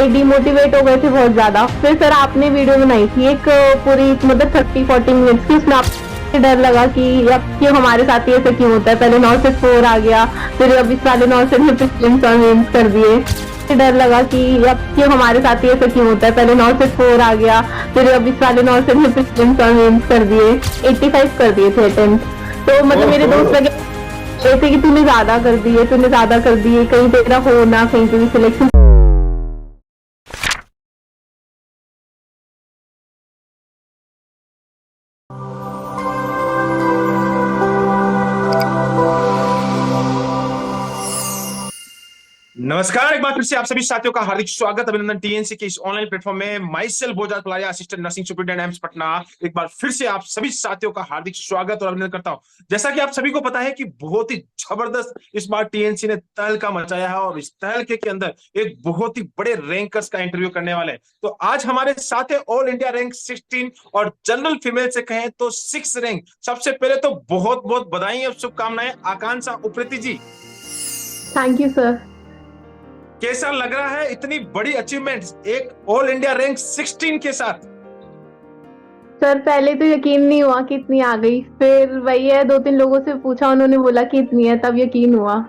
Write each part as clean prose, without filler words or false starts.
वही डिमोटिवेट हो गए थे बहुत ज्यादा। फिर सर आपने वीडियो बनाई थी एक पूरी मतलब 30-40 मिनट्स की, उसमें आपको डर लगा कि अब क्यों हमारे साथ ही ऐसा क्यों होता है, पहले 9 से 4 आ गया, फिर अब इस वाले 9 से प्रीलिम्स और मेंस कर दिए। डर लगा कि अब क्यों हमारे साथ ही ऐसा क्यों होता है, पहले 9 से 4 आ गया, फिर अब इस वाले 9 से प्रीलिम्स और मेंस कर दिए। 85 कर दिए थे अटेम्प्ट। तो मतलब मेरे दोस्त लगे ऐसे कि तूने ज्यादा कर दिए, कहीं तेरा हो ना कहीं पे भी सिलेक्शन। नमस्कार, एक बार फिर से आप सभी साथियों का हार्दिक स्वागत, अभिनंदन टीएनसी के इस ऑनलाइन प्लेटफॉर्म में। माई सेल्फ बोजात पलाया, assistant nursing superintendent AIIMS Patna. एक बार फिर से आप सभी साथियों का हार्दिक स्वागत और अभिनंदन करता हूं। जैसा कि आप सभी को पता है कि बहुत ही जबरदस्त इस बार टीएनसी ने तहलका मचाया है और इस तहलके के अंदर एक बहुत ही बड़े रैंकर्स का इंटरव्यू करने वाले हैं। तो आज हमारे साथ है ऑल इंडिया रैंक 16 और जनरल फीमेल से कहें तो 6 रैंक। सबसे पहले तो बहुत बहुत बधाई और शुभकामनाएं Akanksha Upreti ji. Thank you sir. कैसा लग रहा है इतनी बड़ी अचीवमेंट्स एक ऑल इंडिया रैंक 16 के साथ? सर पहले तो यकीन नहीं हुआ कि इतनी आ गई, फिर वही है 2-3 लोगों से पूछा, उन्होंने बोला कि इतनी है, तब यकीन हुआ।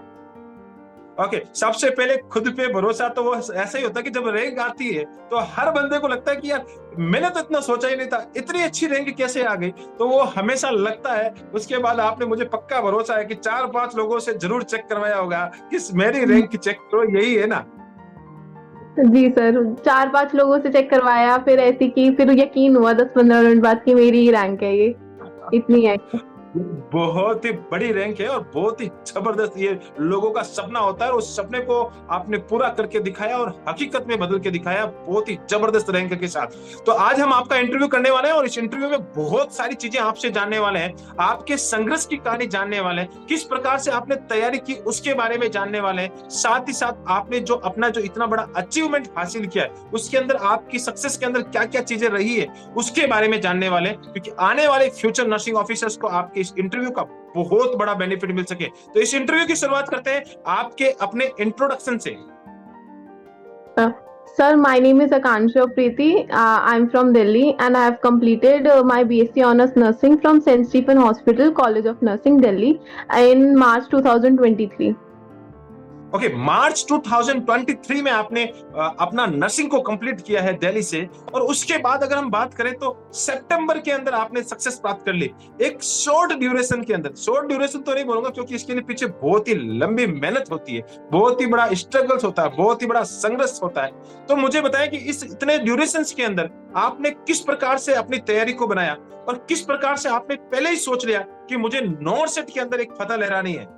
ओके, सबसे पहले खुद पे भरोसा तो वो ऐसा ही होता है कि जब रैंक आती है तो हर बंदे को लगता है कि यार मैंने तो इतना सोचा ही नहीं था, इतनी अच्छी रैंक कैसे आ गई। तो वो हमेशा लगता है। उसके बाद आपने, मुझे पक्का भरोसा है कि 4-5 लोगों से जरूर चेक करवाया होगा कि मेरी रैंक चेक करो, यही है ना? जी सर, 4-5 लोगों से चेक करवाया, फिर ऐसी की, फिर यकीन हुआ 10-15 मिनट बाद कि मेरी ही रैंक है ये, इतनी है। बहुत ही बड़ी रैंक है और बहुत ही जबरदस्त, ये लोगों का सपना होता है और उस सपने को आपने पूरा करके दिखाया और हकीकत में बदल के दिखाया बहुत ही जबरदस्त रैंक के साथ। तो आज हम आपका इंटरव्यू करने वाले हैं और इस इंटरव्यू में बहुत सारी चीजें आपसे जानने वाले हैं। आपके संघर्ष की कहानी जानने वाले हैं, किस प्रकार से आपने तैयारी की उसके बारे में जानने वाले हैं। साथ ही साथ आपने जो अपना जो इतना बड़ा अचीवमेंट हासिल किया है उसके अंदर आपकी सक्सेस के अंदर क्या क्या चीजें रही है उसके बारे में जानने वाले हैं, क्योंकि आने वाले फ्यूचर नर्सिंग ऑफिसर्स को आपके इस इंटरव्यू का बहुत बड़ा बेनिफिट मिल सके। तो इस इंटरव्यू की शुरुआत करते हैं आपके अपने इंट्रोडक्शन से। Sir, my name is Akansha Preeti. I'm from Delhi and I have completed my BSc Honours Nursing from St. Stephen Hospital, College of Nursing, Delhi in March 2023. Okay, मार्च 2023 में आपने अपना नर्सिंग को कंप्लीट किया है दिल्ली से, और उसके बाद अगर हम बात करें तो सितंबर के अंदर आपने सक्सेस प्राप्त कर ली एक शॉर्ट ड्यूरेशन के अंदर। शॉर्ट ड्यूरेशन तो नहीं बोलूंगा क्योंकि इसके लिए पीछे बहुत ही लंबी मेहनत होती है, बहुत ही बड़ा स्ट्रगल्स होता है, बहुत ही बड़ा संघर्ष होता है। तो मुझे बताएं कि इस इतने ड्यूरेशन के अंदर आपने किस प्रकार से अपनी तैयारी को बनाया और किस प्रकार से आपने पहले ही सोच लिया कि मुझे नॉर्थ सेट के अंदर एक फतह लहरानी है?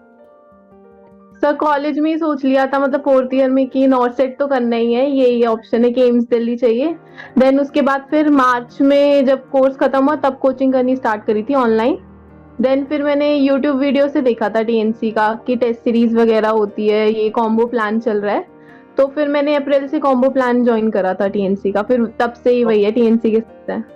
सर कॉलेज में ही सोच लिया था, मतलब 4th ईयर में कि नॉर्थ सेट तो करना ही है, यही ऑप्शन है कि एम्स दिल्ली चाहिए। देन उसके बाद फिर मार्च में जब कोर्स खत्म हुआ तब कोचिंग करनी स्टार्ट करी थी ऑनलाइन। देन फिर मैंने यूट्यूब वीडियो से देखा था टीएनसी का कि टेस्ट सीरीज वगैरह होती है, ये कॉम्बो प्लान चल रहा है, तो फिर मैंने अप्रैल से कॉम्बो प्लान ज्वाइन करा था टीएनसी का, फिर तब से ही वही है टीएनसी के साथ है।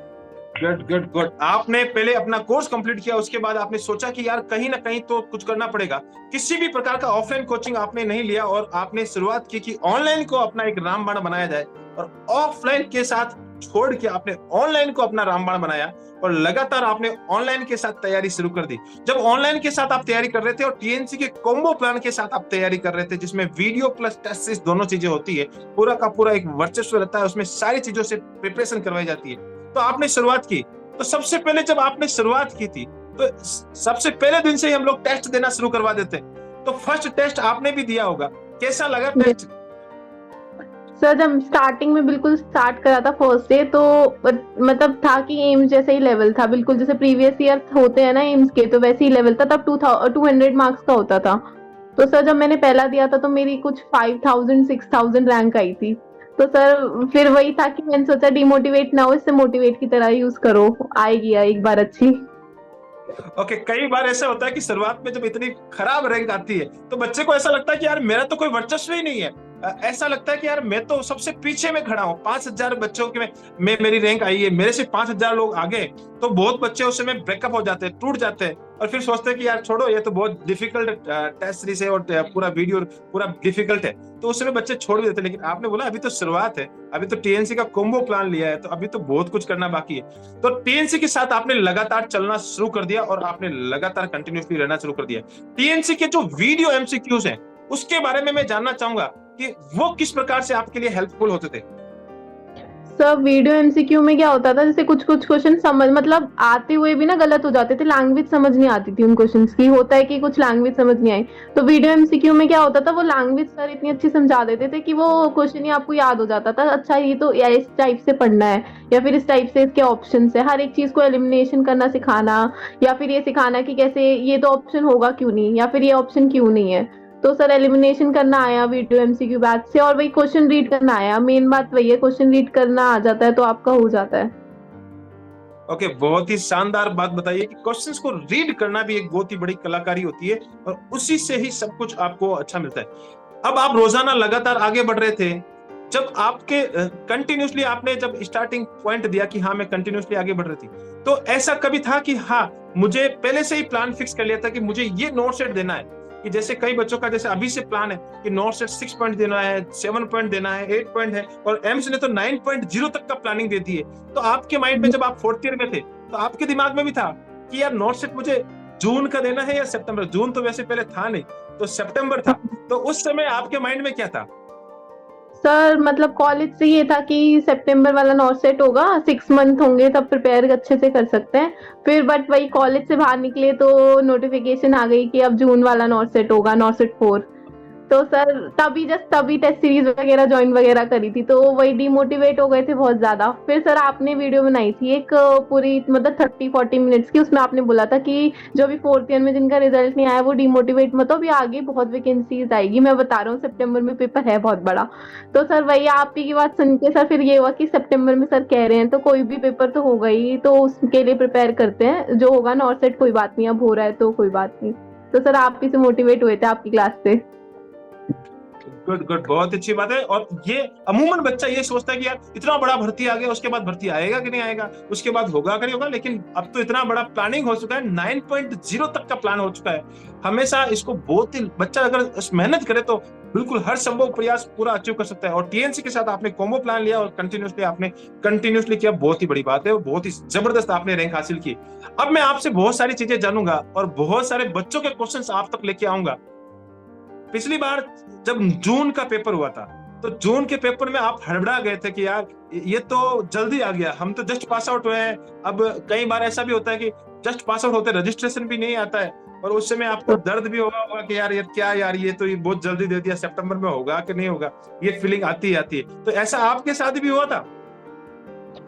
Good good good. आपने पहले अपना कोर्स कंप्लीट किया, उसके बाद आपने सोचा कि यार कहीं ना कहीं तो कुछ करना पड़ेगा। किसी भी प्रकार का ऑफलाइन कोचिंग आपने नहीं लिया और आपने शुरुआत की कि ऑनलाइन को अपना एक रामबाण बनाया जाए, और ऑफलाइन के साथ छोड़ के आपने ऑनलाइन को अपना रामबाण बनाया और लगातार आपने ऑनलाइन के साथ तैयारी शुरू कर दी। जब ऑनलाइन के साथ आप तैयारी कर रहे थे और टीएनसी के कॉम्बो प्लान के साथ आप तैयारी कर रहे थे जिसमें वीडियो प्लस टेस्ट सीरीज दोनों चीजें होती है, पूरा का पूरा एक वर्चस्व रहता है, उसमें सारी चीजों से प्रिपरेशन करवाई जाती है, तो आपने शुरुआत की। तो सबसे पहले जब आपने शुरुआत की थी तो सबसे पहले दिन से ही हम लोग टेस्ट देना शुरू करवा देते हैं, तो फर्स्ट टेस्ट आपने भी दिया होगा, कैसा लगा टेस्ट? सर जब स्टार्टिंग में बिल्कुल स्टार्ट करा था फर्स्ट डे, तो मतलब था कि एम्स जैसे ही लेवल था, बिल्कुल जैसे प्रीवियस ईयर होते हैं ना एम्स के, तो वैसे ही लेवल था। तब 200 मार्क्स का होता था। तो सर जब मैंने पहला दिया था तो मेरी कुछ 5000-6000 रैंक आई थी। तो सर फिर वही था कि मैंने सोचा डिमोटिवेट ना हो, इससे मोटिवेट की तरह यूज करो, आएगी एक बार अच्छी। ओके, कई बार ऐसा होता है कि शुरुआत में जब इतनी खराब रैंक आती है तो बच्चे को ऐसा लगता है कि यार मेरा तो कोई वर्चस्व ही नहीं है, ऐसा लगता है कि यार मैं तो सबसे पीछे में खड़ा हूँ, 5,000 बच्चों के में मेरी रैंक आई है, मेरे से 5,000 लोग आगे। तो बहुत बच्चे उस समय ब्रेकअप हो जाते हैं, टूट जाते हैं और फिर सोचते हैं कि यार छोड़ो, ये तो बहुत डिफिकल्ट टेस्ट सीरीज है और पूरा वीडियो पूरा डिफिकल्ट है, तो उस समय बच्चे छोड़ भी देते हैं। लेकिन आपने बोला अभी तो शुरुआत है, अभी तो टीएनसी का कॉम्बो प्लान लिया है, तो अभी तो बहुत कुछ करना बाकी है। तो टीएनसी के साथ आपने लगातार चलना शुरू कर दिया और आपने लगातार कंटिन्यूसली रहना शुरू कर दिया। टीएनसी के जो वीडियो एमसीक्यूज हैं, उसके बारे में मैं जानना चाहूंगा कि वो किस प्रकार से आपके लिए हेल्पफुल होते थे। सब वीडियो एमसीक्यू में क्या होता था, जैसे कुछ कुछ क्वेश्चन समझ मतलब आते हुए भी ना गलत हो जाते थे, लैंग्वेज समझ नहीं आती थी उन क्वेश्चंस की। होता है कि कुछ लैंग्वेज समझ नहीं आई, तो वीडियो एमसीक्यू में क्या होता था, वो लैंग्वेज सर इतनी अच्छी समझा देते थे कि वो क्वेश्चन ही आपको याद हो जाता था। अच्छा ये तो या इस टाइप से पढ़ना है, या फिर इस टाइप से इसके ऑप्शन है। हर एक चीज को एलिमिनेशन करना सिखाना, या फिर ये सिखाना कि कैसे ये तो ऑप्शन होगा क्यों नहीं, या फिर ये ऑप्शन क्यों नहीं है। तो सर एलिमिनेशन करना आया वीडियो एमसीक्यू बैच से, और वही क्वेश्चन रीड करना आया। मेन बात वही है, क्वेश्चन रीड करना आ जाता है तो आपका हो जाता है। ओके, बहुत ही शानदार बात बताइए कि क्वेश्चंस को रीड करना भी एक बहुत ही बड़ी कलाकारी होती है और उसी से ही सब कुछ आपको अच्छा मिलता है। अब आप रोजाना लगातार आगे बढ़ रहे थे, जब आपके कंटिन्यूसली आपने जब स्टार्टिंग पॉइंट दिया कि हाँ मैं कंटिन्यूसली आगे बढ़ रही थी, तो ऐसा कभी था कि हाँ मुझे पहले से ही प्लान फिक्स कर लिया था कि मुझे ये नोट सेट देना है, कि जैसे कई बच्चों का जैसे अभी से प्लान है कि नोट सेट 6 पॉइंट देना है, 7 पॉइंट देना है, 8 पॉइंट है, और एम्स ने तो 9.0 तक का प्लानिंग दे दी है। तो आपके माइंड में जब आप 4th ईयर में थे, तो आपके दिमाग में भी था कि यार नोट सेट मुझे जून का देना है या सितंबर? जून तो वैसे पहले था नहीं, तो सितंबर था। तो उस समय आपके माइंड में क्या था? सर मतलब कॉलेज से ये था कि सितंबर वाला नॉट सेट होगा, 6 मंथ होंगे तब प्रिपेयर अच्छे से कर सकते हैं। फिर बट वही कॉलेज से बाहर निकले तो नोटिफिकेशन आ गई कि अब जून वाला नॉट सेट होगा, नॉट सेट 4। तो सर तभी टेस्ट सीरीज वगैरह ज्वाइन वगैरह करी थी, तो वही डिमोटिवेट हो गए थे बहुत ज्यादा। फिर सर आपने वीडियो बनाई थी एक पूरी मतलब 30-40 मिनट्स की, उसमें आपने बोला था कि जो भी 4th ईयर में जिनका रिजल्ट नहीं आया वो डिमोटिवेट मत हो, अभी आगे बहुत वैकेंसीज आएगी। मैं बता रहा हूँ सितंबर में पेपर है बहुत बड़ा। तो सर वही आप ही की बात सुन के सर फिर ये हुआ कि सितंबर में सर कह रहे हैं तो कोई भी पेपर तो होगा ही, तो उसके लिए प्रिपेयर करते हैं, जो होगा नॉट सेट कोई बात नहीं, अब हो रहा है तो कोई बात नहीं। तो सर आप ही से मोटिवेट हुए थे आपकी क्लास से। गुड गुड, बहुत अच्छी बात है। और ये अमूमन बच्चा ये सोचता है कि यार इतना बड़ा भर्ती आ गया, उसके बाद भर्ती आएगा कि नहीं आएगा, उसके बाद होगा कि नहीं होगा। लेकिन अब तो इतना बड़ा प्लानिंग हो चुका है, 9.0 तक का प्लान हो चुका है। हमेशा इसको बहुत ही बच्चा अगर मेहनत करे तो बिल्कुल हर संभव प्रयास पूरा अचीव कर सकता है। और टीएनसी के साथ आपने कॉम्बो प्लान लिया और कंटिन्यूसली किया, बहुत ही बड़ी बात है और बहुत ही जबरदस्त आपने रैंक हासिल की। अब मैं आपसे बहुत सारी चीजें जानूंगा और बहुत सारे बच्चों के क्वेश्चंस आप तक लेके आऊंगा। पिछली बार जब जून का पेपर हुआ था, तो जून के पेपर में आप हड़बड़ा गए थे कि यार ये तो जल्दी आ गया, हम तो जस्ट पास आउट हुए हैं। अब कई बार ऐसा भी होता है कि जस्ट पास आउट होते रजिस्ट्रेशन भी नहीं आता है, और उस समय आपको दर्द भी होगा कि यार क्या यार ये तो ये बहुत जल्दी दे दिया, सितंबर में होगा कि नहीं होगा, ये फीलिंग आती है। तो ऐसा आपके साथ भी हुआ था?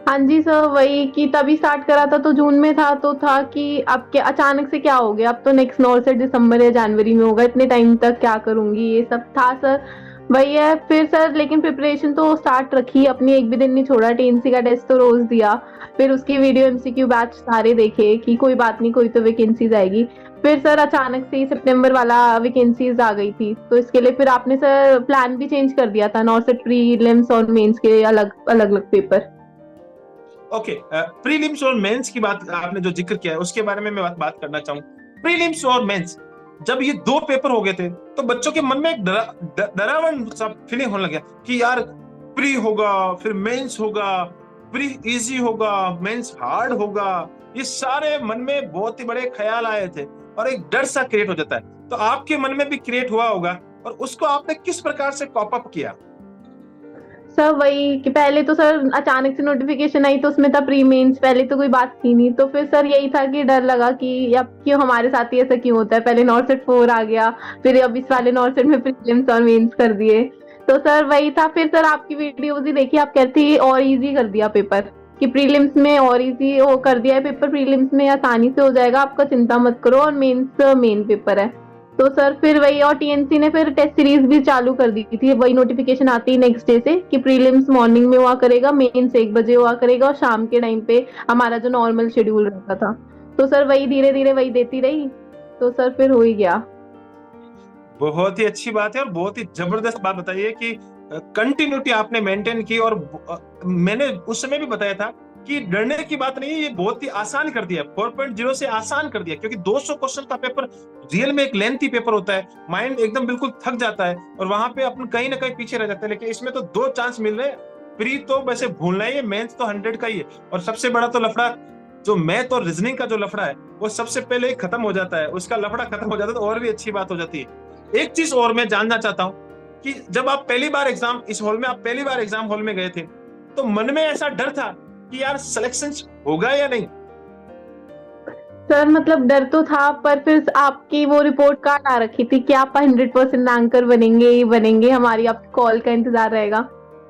हाँ जी सर, वही कि तभी स्टार्ट करा था तो जून में था, तो था कि अब क्या अचानक से क्या हो गया, अब तो नेक्स्ट नॉट सेट दिसंबर या जनवरी में होगा, इतने टाइम तक क्या करूंगी, ये सब था सर। वही है फिर सर, लेकिन प्रिपरेशन तो स्टार्ट रखी अपनी, एक भी दिन नहीं छोड़ा। टीएनसी का टेस्ट तो रोज दिया, फिर उसकी वीडियो एमसीक्यू बैच सारे देखे कि कोई बात नहीं, कोई तो वैकेंसीज आएगी। फिर सर अचानक से सितंबर वाला वैकेंसीज आ गई थी, तो इसके लिए फिर आपने सर प्लान भी चेंज कर दिया था, नॉट सेट प्रीलिम्स और मेंस के अलग अलग पेपर। ओके, प्रीलिम्स और मेंस की बात आपने जो जिक्र किया है उसके बारे में मैं बात करना चाहूँ। प्रीलिम्स और मेंस जब ये 2 पेपर हो गए थे, तो बच्चों के मन में एक डरावन सा फीलिंग होने लगा कि यार प्री होगा, फिर मेंस होगा, प्री इजी होगा, मेंस हार्ड होगा। ये सारे मन में बहुत ही बड़े ख्याल आए थे और एक डर सा क्रिएट हो जाता है। तो आपके मन में भी क्रिएट हुआ होगा, और उसको आपने किस प्रकार से कॉप अप किया? सर वही कि पहले तो सर अचानक से नोटिफिकेशन आई, तो उसमें था प्री मेंस, पहले तो कोई बात थी नहीं। तो फिर सर यही था कि डर लगा कि अब क्यों हमारे साथ ही ऐसा क्यों होता है, पहले नॉट सेट 4 आ गया, फिर अब इस वाले नॉट सेट में प्रीलिम्स और मेंस कर दिए। तो सर वही था। फिर सर आपकी वीडियोज ही देखी, आप कहते हैं और इजी कर दिया पेपर, कि प्रीलिम्स में और इजी वो कर दिया है पेपर, प्रीलिम्स में आसानी से हो जाएगा आपका, चिंता मत करो, और मेंस मेन पेपर है। तो सर फिर वही, और टीएनसी ने फिर टेस्ट सीरीज भी चालू कर दी थी, वही नोटिफिकेशन आती है नेक्स्ट डे से कि प्रीलिम्स मॉर्निंग में हुआ करेगा, मेंस 1 बजे हुआ करेगा, और शाम के टाइम पे हमारा जो नॉर्मल शेड्यूल रहता था। तो सर वही धीरे धीरे वही देती रही, तो सर फिर हो ही गया। बहुत ही अच्छी बात है और बहुत ही जबरदस्त बात बताइए कि कंटिन्यूटी आपने मेंटेन की। और मैंने उस समय भी बताया था कि डरने की बात नहीं है, ये बहुत ही आसान कर दिया, 4.0 से आसान कर दिया, क्योंकि 200 क्वेश्चन का पेपर रियल में एक लेंथी पेपर होता है, माइंड एकदम बिल्कुल थक जाता है और वहां पे अपन कहीं ना कहीं पीछे रह जाते हैं। लेकिन इसमें तो 2 चांस मिल रहे हैं, प्री तो वैसे भूलना ही है, मेंस तो 100 का ही है। और सबसे बड़ा तो लफड़ा, जो मैथ और रीजनिंग का जो लफड़ा है वो सबसे पहले ही खत्म हो जाता है, उसका लफड़ा खत्म हो जाता है तो और भी अच्छी बात हो जाती है। एक चीज और मैं जानना चाहता हूँ कि जब आप पहली बार एग्जाम इस हॉल में आप पहली बार एग्जाम हॉल में गए थे, तो मन में ऐसा डर था कि यार सिलेक्शन होगा या नहीं? सर मतलब डर तो था, पर फिर आपकी वो रिपोर्ट कार्ड आ रखी थी कि आप 100% रैंकर बनेंगे ही बनेंगे, हमारी आपकी कॉल का इंतजार रहेगा।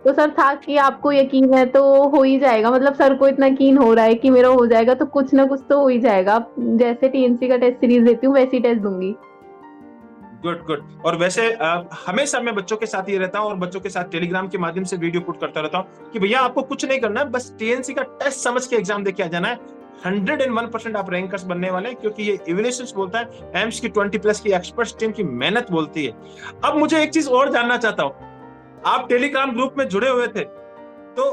तो सर था कि आपको यकीन है तो हो ही जाएगा, मतलब सर को इतना यकीन हो रहा है कि मेरा हो जाएगा तो कुछ ना कुछ तो हो ही जाएगा। जैसे टीएनसी का टेस्ट सीरीज देती हूँ वैसी टेस्ट दूंगी। Good good. और वैसे हमेशा मैं बच्चों के साथ ही रहता हूँ और बच्चों के साथ टेलीग्राम के माध्यम से वीडियो पुट करता रहता हूँ कि भैया आपको कुछ नहीं करना है, बस टीएनसी का टेस्ट समझ के एग्जाम देके आ जाना है। 101% आप रैंकर्स बनने वाले हैं, क्योंकि ये इवैल्यूएशंस बोलता है, एम्स की 20+ की एक्सपर्ट्स टीम की मेहनत बोलती है। अब मुझे एक चीज और जानना चाहता हूँ, आप टेलीग्राम ग्रुप में जुड़े हुए थे तो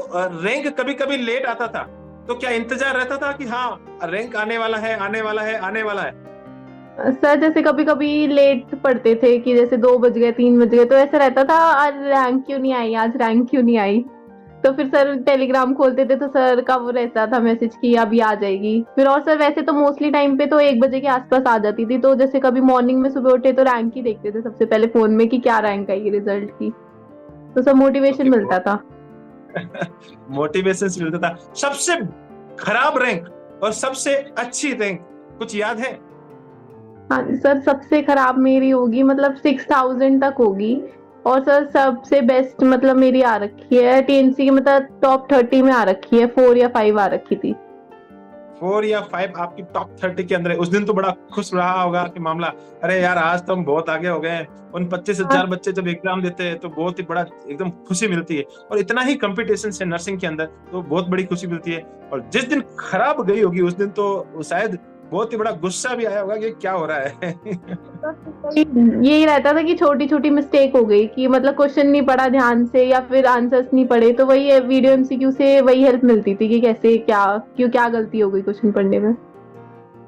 रैंक कभी कभी लेट आता था, तो क्या इंतजार रहता था कि हाँ रैंक आने वाला है, आने वाला है, आने वाला है? सर जैसे कभी कभी लेट पढ़ते थे कि जैसे 2 बज गए 3 बज गए, तो ऐसा रहता था आज रैंक क्यों नहीं आई, आज रैंक क्यों नहीं आई। तो फिर सर टेलीग्राम खोलते थे तो सर का वो रहता था मैसेज कि अभी आ जाएगी। फिर और सर वैसे तो मोस्टली टाइम पे तो 1 बजे के आसपास आ जाती थी, तो जैसे कभी मॉर्निंग में सुबह उठे तो रैंक ही देखते थे सबसे पहले फोन में कि क्या रैंक आई रिजल्ट की। तो सब मोटिवेशन ओके, मिलता था। मोटिवेशन मिलता था। सबसे खराब रैंक और सबसे अच्छी रैंक कुछ याद है? हाँ सर, सबसे खराब मेरी होगी मतलब 6000 तक होगी। और सर सबसे बेस्ट मतलब मेरी आ रखी है टीएनसी की, मतलब टॉप 30 में आ रखी है, 4 या 5 आ रखी थी। 4 या 5 आपकी टॉप 30 के अंदर है। उस दिन तो बड़ा खुश रहा होगा कि मामला, अरे यार आज तो हम बहुत आगे हो गए हैं। उन 25,000 हाँ बच्चे जब एग्जाम देते हैं तो बहुत ही बड़ा एकदम खुशी मिलती है, और इतना ही कंपटीशन है नर्सिंग के अंदर तो बहुत बड़ी खुशी मिलती है। और जिस दिन खराब गई होगी उस दिन तो शायद बहुत ही बड़ा गुस्सा भी आया होगा कि क्या हो रहा है। यही रहता था कि छोटी छोटी मिस्टेक हो गई कि मतलब क्वेश्चन नहीं पढ़ा ध्यान से या फिर आंसर्स नहीं पढ़े, तो वही वीडियो एमसीक्यू से वही हेल्प मिलती थी कि कैसे क्या क्यों क्या गलती हो गई क्वेश्चन पढ़ने में।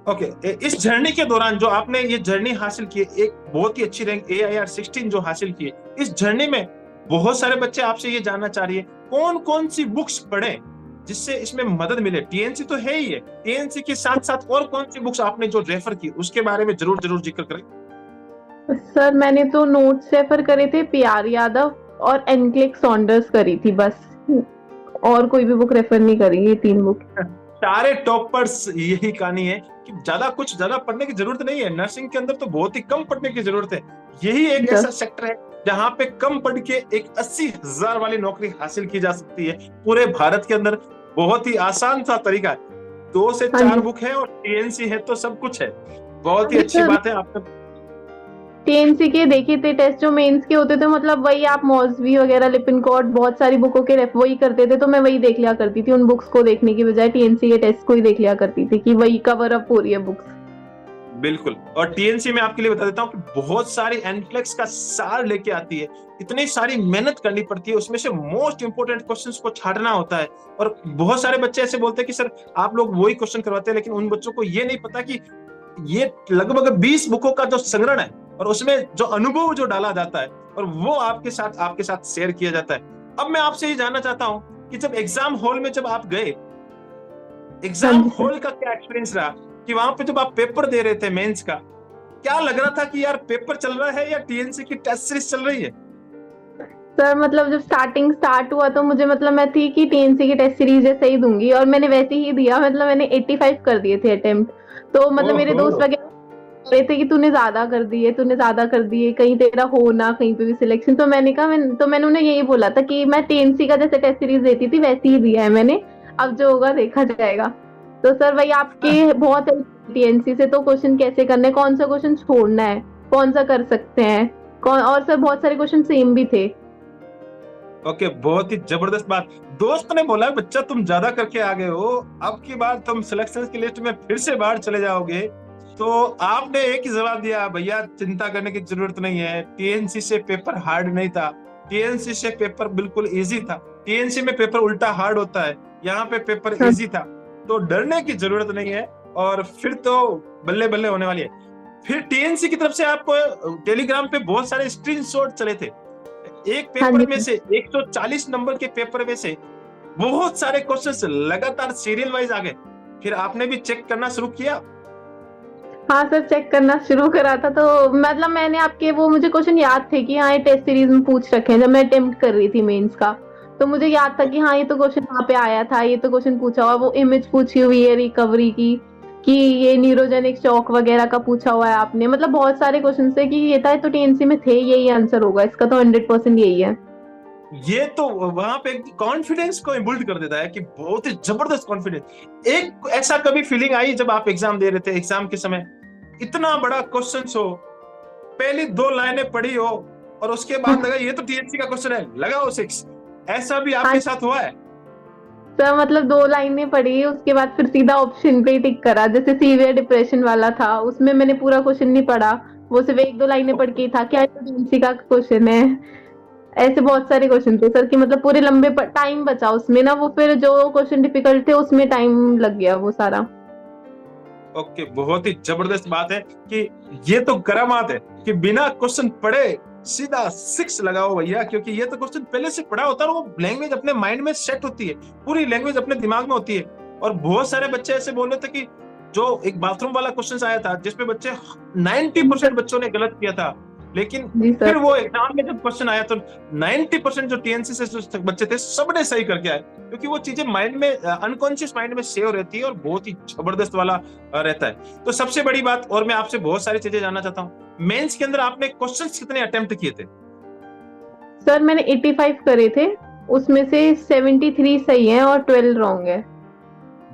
ओके, इस जर्नी के दौरान जो आपने ये जर्नी हासिल की, एक बहुत ही अच्छी रैंक AIR 16 जो हासिल की, इस जर्नी में बहुत सारे बच्चे आपसे ये जानना चाह रही है कौन कौन सी बुक्स पढ़ें जिससे इसमें मदद मिले। टीएनसी तो है ही है, टीएनसी के साथ साथ और कौन सी बुक्स आपने जो रेफर की उसके बारे में जरूर जरूर जिक्र करें। सर मैंने तो नोट्स रेफर करे थे, पीआर यादव और एनक्लिक सॉन्डर्स करी थी बस, और कोई भी बुक रेफर नहीं करी, ये 3 बुक। सारे टॉपर्स यही कहानी है कि ज्यादा पढ़ने की जरूरत नहीं है। नर्सिंग के अंदर तो बहुत ही कम पढ़ने की जरूरत है। यही एक ऐसा सेक्टर है जहां पे कम पढ़ के एक 80,000 वाली नौकरी हासिल की जा सकती है पूरे भारत के अंदर। बहुत ही आसान सा तरीका है, 2 से 4 बुक है और टीएनसी है तो सब कुछ है। बहुत ही अच्छी बात है आपने। टीएनसी के देखे थे टेस्ट जो मेंस के होते थे, मतलब वही आप मौजवी वगैरह लिपिनकोट बहुत सारी बुकों के रेफ वही करते थे, तो मैं वही देख लिया करती थी, उन बुक्स को देखने की बजाय टीएनसी के टेस्ट को ही देख लिया करती थी कि वही कवर अप हो रही है बुक्स। बिल्कुल। और टीएनसी में आपके लिए बता देता हूँ कि बहुत सारी एनक्लेक्स का सार लेके आती है, इतनी सारी मेहनत करनी पड़ती है, उसमें से मोस्ट इंपोर्टेंट क्वेश्चंस को छांटना होता है। और बहुत सारे बच्चे ऐसे बोलते हैं कि सर आप लोग वही क्वेश्चन करवाते हैं, लेकिन उन बच्चों को ये नहीं पता कि ये लगभग 20 बुकों का जो संग्रहण है और उसमें जो अनुभव जो डाला जाता है और वो आपके साथ शेयर किया जाता है। अब मैं आपसे ये जानना चाहता हूँ कि जब एग्जाम हॉल में जब आप गए, एग्जाम हॉल का क्या एक्सपीरियंस रहा कि वहां पे जब आप पेपर दे रहे थे मेंस का, क्या लग रहा था कि यार पेपर चल रहा है या टीएनसी की टेस्ट सीरीज चल रही है? सर मतलब जब स्टार्ट हुआ तो मुझे मतलब मैं थी कि टीएनसी की टेस्ट सीरीज जैसे ही दूंगी, और मैंने वैसे ही दिया, मतलब मैंने 85 कर दिए थे अटेम्प्ट। तो मतलब मेरे दोस्त वगैरह कह रहे थे कि तूने ज्यादा कर दिए, कहीं तेरा हो ना कहीं पे भी सिलेक्शन। तो मैंने कहा मैंने उन्हें यही बोला था कि मैं टीएनसी का जैसे टेस्ट सीरीज देती थी वैसे ही दिया है मैंने, अब जो होगा देखा जाएगा। तो सर वही आपके बहुत टीएनसी से तो क्वेश्चन कैसे करने, कौन सा क्वेश्चन छोड़ना है, कौन सा कर सकते हैं, कौन, और सर बहुत सारे क्वेश्चन सेम भी थे। ओके, बहुत ही जबरदस्त बात। दोस्त ने बोला बच्चा तुम ज्यादा करके आ गए हो, अब की बार तुम सिलेक्शन की लिस्ट में फिर से बाहर चले जाओगे, तो आपने एक ही जवाब दिया, भैया चिंता करने की जरूरत नहीं है, टीएनसी से पेपर हार्ड नहीं था, टीएनसी से पेपर बिल्कुल इजी था। टीएनसी में पेपर उल्टा हार्ड होता है, यहाँ पे पेपर हाँ। इजी था, तो डरने की जरूरत नहीं है। और फिर तो बल्ले बल्ले होने वाली है। फिर टीएनसी की तरफ से आपको टेलीग्राम पे बहुत सारे स्क्रीनशॉट चले थे। एक हाँ पेपर जी में सर। से 140 नंबर के पेपर में से बहुत सारे क्वेश्चंस लगातार सीरियल वाइज आ गए। फिर आपने भी चेक करना शुरू किया? हाँ सर, चेक करना शुरू करा था, तो मतलब मैंने आपके वो मुझे क्वेश्चन याद थे कि हाँ ये टेस्ट सीरीज में पूछ रखे हैं, जब मैं अटेम्प्ट कर रही थी मेंस का, तो मुझे याद था कि हाँ ये तो क्वेश्चन वहाँ पे आया था, ये तो क्वेश्चन पूछा हुआ, वो इमेज पूछी हुई है रिकवरी की, कि ये न्यूरोजेनिक शॉक वगैरह का पूछा हुआ है आपने, मतलब बहुत सारे क्वेश्चन है कि ये था, तो टीएनसी में थे, यही आंसर होगा इसका, तो 100% यही है। ये तो वहां पे कॉन्फिडेंस को बिल्ड कर देता है कि बहुत ही जबरदस्त कॉन्फिडेंस। एक ऐसा कभी फीलिंग आई जब आप एग्जाम दे रहे थे, एग्जाम के समय इतना बड़ा क्वेश्चन हो, पहली 2 लाइनें पढ़ी हो और उसके बाद लगा ये तो टीएनसी का क्वेश्चन है, लगाओ 6, ऐसा भी हाँ आपके साथ हुआ है? सर, मतलब 2 लाइनें पढ़ी, उसके बाद फिर सीधा ऑप्शन पे ही टिक करा, जैसे सीवियर डिप्रेशन वाला था, उसमें मैंने पूरा क्वेश्चन नहीं पढ़ा, वो सिर्फ 1-2 लाइनें पढ़ के ही था, क्या टीएनसी का क्वेश्चन है। ऐसे बहुत सारे क्वेश्चन थे सर, कि मतलब पूरे लंबे टाइम बचा उसमें ना, वो फिर जो क्वेश्चन डिफिकल्ट थे उसमें टाइम लग गया वो सारा। ओके, बहुत ही जबरदस्त बात है कि ये तो करामात है कि बिना क्वेश्चन पढ़े सीधा 6 लगाओ भैया, क्योंकि ये तो क्वेश्चन पहले से पढ़ा होता है और वो लैंग्वेज अपने माइंड में सेट होती है, पूरी लैंग्वेज अपने दिमाग में होती है। और बहुत सारे बच्चे ऐसे बोल रहे थे कि जो एक बाथरूम वाला क्वेश्चन आया था जिसपे बच्चे 90% बच्चों ने गलत किया था, लेकिन जी फिर सर। वो एग्जाम में जब क्वेश्चन आया तो 90% जो टीएनसी से जो बच्चे थे सबने सही करके आए, क्योंकि वो चीजें माइंड में, अनकॉन्शियस माइंड में सेव रहती है और बहुत ही जबरदस्त वाला रहता है। तो सबसे बड़ी बात, और मैं आपसे बहुत सारी चीजें जानना चाहता हूँ, मेंस के अंदर आपने क्वेश्चंस कितने अटेम्प्ट किए थे? सर मैंने 85 करे थे, उसमें से 73 सही है और 12 रॉन्ग है।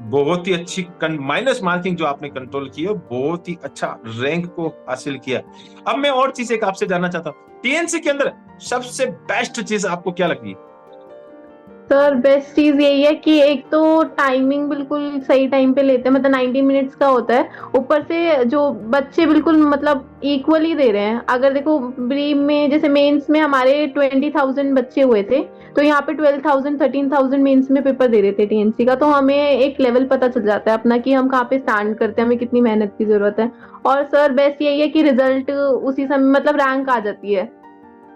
बहुत ही अच्छी माइनस मार्किंग जो आपने कंट्रोल की है, बहुत ही अच्छा रैंक को हासिल किया। अब मैं और चीज एक आपसे जानना चाहता हूँ, टीएनसी के अंदर सबसे बेस्ट चीज आपको क्या लगती है? सर बेस्ट चीज यही है कि एक तो टाइमिंग बिल्कुल सही टाइम पे लेते हैं, मतलब 90 मिनट्स का होता है, ऊपर से जो बच्चे बिल्कुल मतलब इक्वली दे रहे हैं। अगर देखो प्री में जैसे मेंस में हमारे 20,000 बच्चे हुए थे, तो यहाँ पे 12,000 13,000 मेंस में पेपर दे रहे थे टीएनसी का, तो हमें एक लेवल पता चल जाता है अपना कि हम कहाँ पे स्टैंड करते हैं, हमें कितनी मेहनत की जरूरत है। और सर बेस्ट यही है कि रिजल्ट उसी समय मतलब रैंक आ जाती है,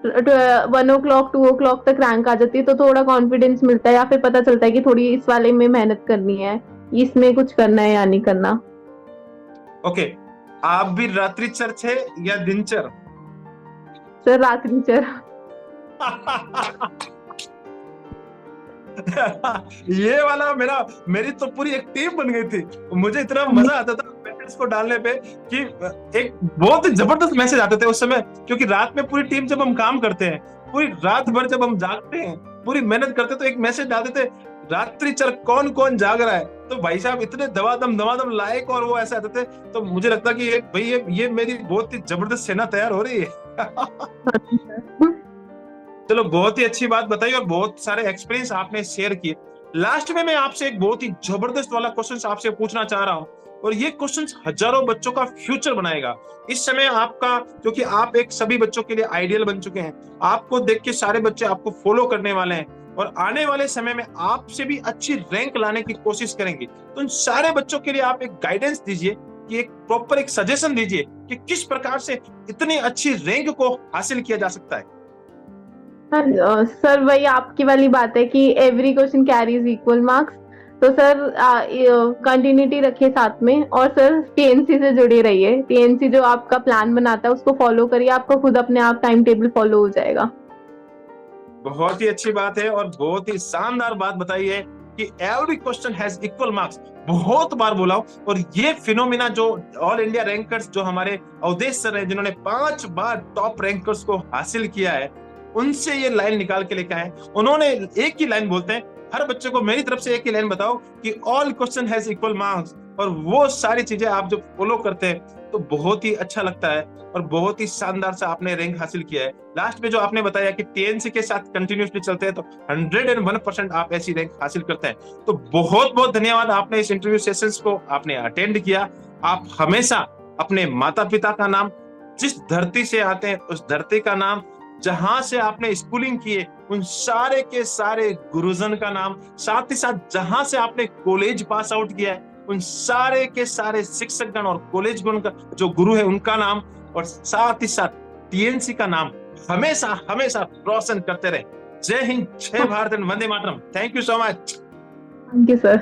1 o'clock 2 o'clock तक रैंक आ जाती है, तो थोड़ा कॉन्फिडेंस मिलता है, या फिर पता चलता है कि थोड़ी इस वाले में मेहनत करनी है, इसमें कुछ करना है या नहीं करना। ओके, आप भी रात्रिचर थे या दिनचर? सर रात्रिचर। ये वाला मेरी तो पूरी एक टीम बन गई थी। मुझे इतना मजा आता था मैसेज को डालने पे कि एक बहुत ही जबरदस्त मैसेज आते थे उस समय, क्योंकि रात में पूरी टीम जब हम काम करते हैं, पूरी रात भर जब हम जागते हैं, पूरी मेहनत करते, तो एक मैसेज डालते थे, रात्रिचर कौन कौन जाग रहा है। तो भाई साहब इतने दमादम लाइक और वो ऐसे आते थे, तो मुझे लगता कि ये मेरी बहुत ही जबरदस्त सेना तैयार हो रही है। चलो, बहुत ही अच्छी बात बताई और बहुत सारे एक्सपीरियंस आपने शेयर किए। लास्ट में मैं आपसे एक बहुत ही जबरदस्त वाला क्वेश्चन आपसे पूछना चाह रहा हूं, और ये क्वेश्चन हजारों बच्चों का फ्यूचर बनाएगा। इस समय आपका, क्योंकि आप एक सभी बच्चों के लिए आइडियल बन चुके हैं, आपको देख के सारे बच्चे आपको फॉलो करने वाले हैं और आने वाले समय में आपसे भी अच्छी रैंक लाने की कोशिश करेंगे। तो उन सारे बच्चों के लिए आप एक गाइडेंस दीजिए, कि एक प्रॉपर एक सजेशन दीजिए कि किस प्रकार से इतनी अच्छी रैंक को हासिल किया जा सकता है। सर वही आपकी वाली बात है कि every question carries equal marks, तो सर कंटिन्यूटी रखिए साथ में, और सर टीएनसी से जुड़े रहिए, टीएनसी जो आपका प्लान बनाता है उसको फॉलो करिए, आपका खुद अपने आप टाइम टेबल फॉलो हो जाएगा। बहुत ही अच्छी बात है और बहुत ही शानदार बात बताई है कि every question has equal marks. बहुत बार बोला हूं, और ये फिनोमिना जो ऑल इंडिया रैंकर्स जो हमारे अवधेश सर हैं, जिन्होंने 5 बार टॉप रैंकर्स को हासिल किया है, उनसे ये लाइन निकाल के लेकर आए। उन्होंने एक ही लाइन बोलते हैं, हर बच्चे को मेरी तरफ से एक ही लाइन बताओ कि all question has equal marks, और वो सारी चीजें आप जब फॉलो करते हैं तो बहुत ही अच्छा लगता है और बहुत ही शानदार से आपने रैंक हासिल किया है। लास्ट में जो आपने बताया कि टीएनसी के साथ कंटिन्यूसली चलते हैं तो 101% आप ऐसी रैंक हासिल करते हैं। तो बहुत बहुत धन्यवाद, आपने इस इंटरव्यू सेशंस को आपने अटेंड किया। आप हमेशा अपने माता पिता का नाम, जिस धरती से आते हैं उस धरती का नाम, जहां से आपने स्कूलिंग किए उन सारे के सारे गुरुजन का नाम, साथ ही साथ जहां से आपने कॉलेज पास आउट किया है उन सारे के सारे शिक्षकगण और कॉलेज गुण का जो गुरु है उनका नाम, और साथ ही साथ टीएनसी का नाम हमेशा हमेशा रोशन करते रहे। जय हिंद, जय Bharat and Vande Mataram. Thank you so much. Thank you sir.